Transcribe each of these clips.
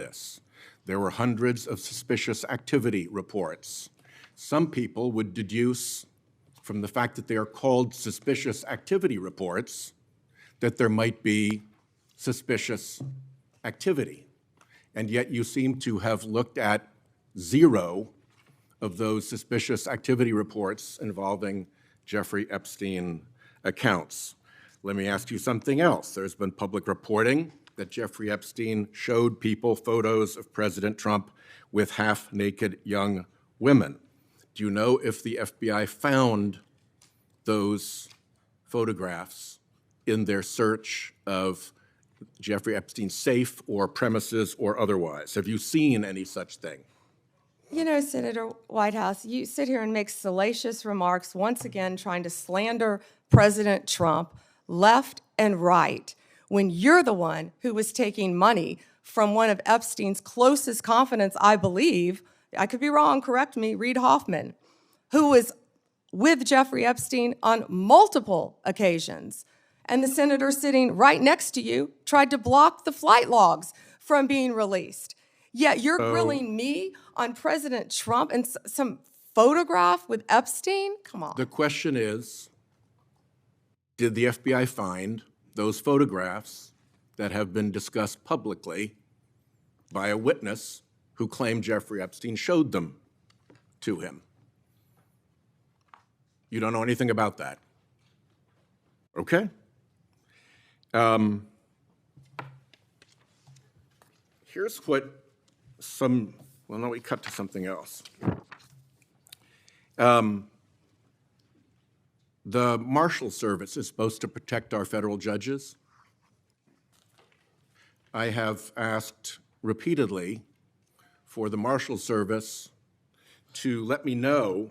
this. There were hundreds of suspicious activity reports. Some people would deduce from the fact that they are called suspicious activity reports that there might be suspicious activity. And yet you seem to have looked at 0 of those suspicious activity reports involving Jeffrey Epstein accounts. Let me ask you something else. There's been public reporting that Jeffrey Epstein showed people photos of President Trump with half-naked young women. Do you know if the FBI found those photographs in their search of Jeffrey Epstein's safe or premises or otherwise? Have you seen any such thing? You know, Senator Whitehouse, you sit here and make salacious remarks, once again trying to slander President Trump left and right, when you're the one who was taking money from one of Epstein's closest confidants, I believe, I could be wrong, correct me, Reid Hoffman, who was with Jeffrey Epstein on multiple occasions. And the senator sitting right next to you tried to block the flight logs from being released. Yet you're grilling me on President Trump and some photograph with Epstein? Come on. The question is, did the FBI find those photographs that have been discussed publicly by a witness who claimed Jeffrey Epstein showed them to him? You don't know anything about that? Okay. Here's what well, no, we cut to something else. The Marshal Service is supposed to protect our federal judges. I have asked repeatedly for the Marshal Service to let me know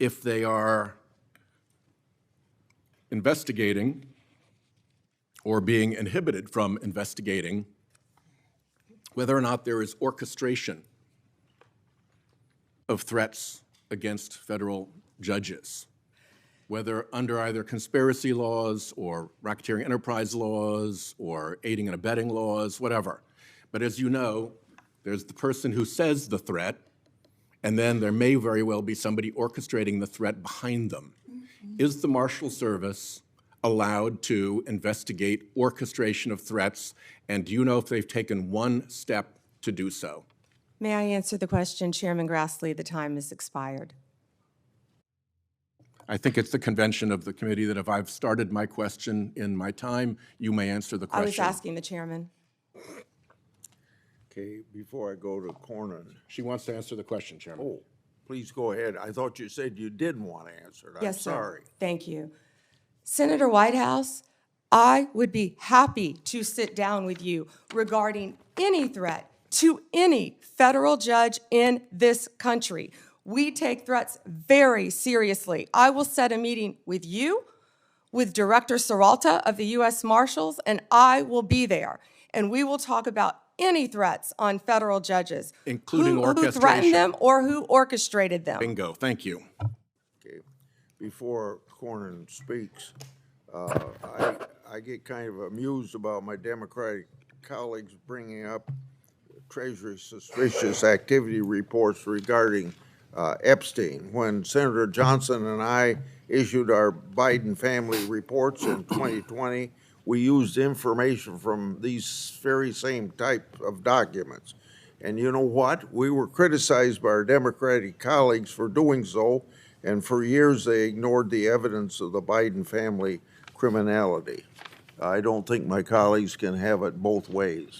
if they are investigating or being inhibited from investigating whether or not there is orchestration of threats against federal judges, whether under either conspiracy laws or racketeering enterprise laws or aiding and abetting laws, whatever. But as you know, there's the person who says the threat, and then there may very well be somebody orchestrating the threat behind them. Is the Marshal Service allowed to investigate orchestration of threats, and do you know if they've taken one step to do so? May I answer the question, Chairman Grassley? The time has expired. I think it's the convention of the committee that if I've started my question in my time, you may answer the question. I was asking the chairman. Okay, before I go to Cornyn. She wants to answer the question, Chairman. Oh, please go ahead. I thought you said you didn't want to answer it. Yes, I'm sorry. sir. Thank you. Senator Whitehouse, I would be happy to sit down with you regarding any threat to any federal judge in this country. We take threats very seriously. I will set a meeting with you, with Director Serralta of the U.S. Marshals, and I will be there. And we will talk about any threats on federal judges, including orchestration, who threatened them or who orchestrated them. Bingo. Thank you. Okay. Before Cornyn speaks, I get kind of amused about my Democratic colleagues bringing up Treasury suspicious activity reports regarding Epstein. When Senator Johnson and I issued our Biden family reports in 2020, we used information from these very same type of documents. And you know what? We were criticized by our Democratic colleagues for doing so, and for years they ignored the evidence of the Biden family criminality. I don't think my colleagues can have it both ways.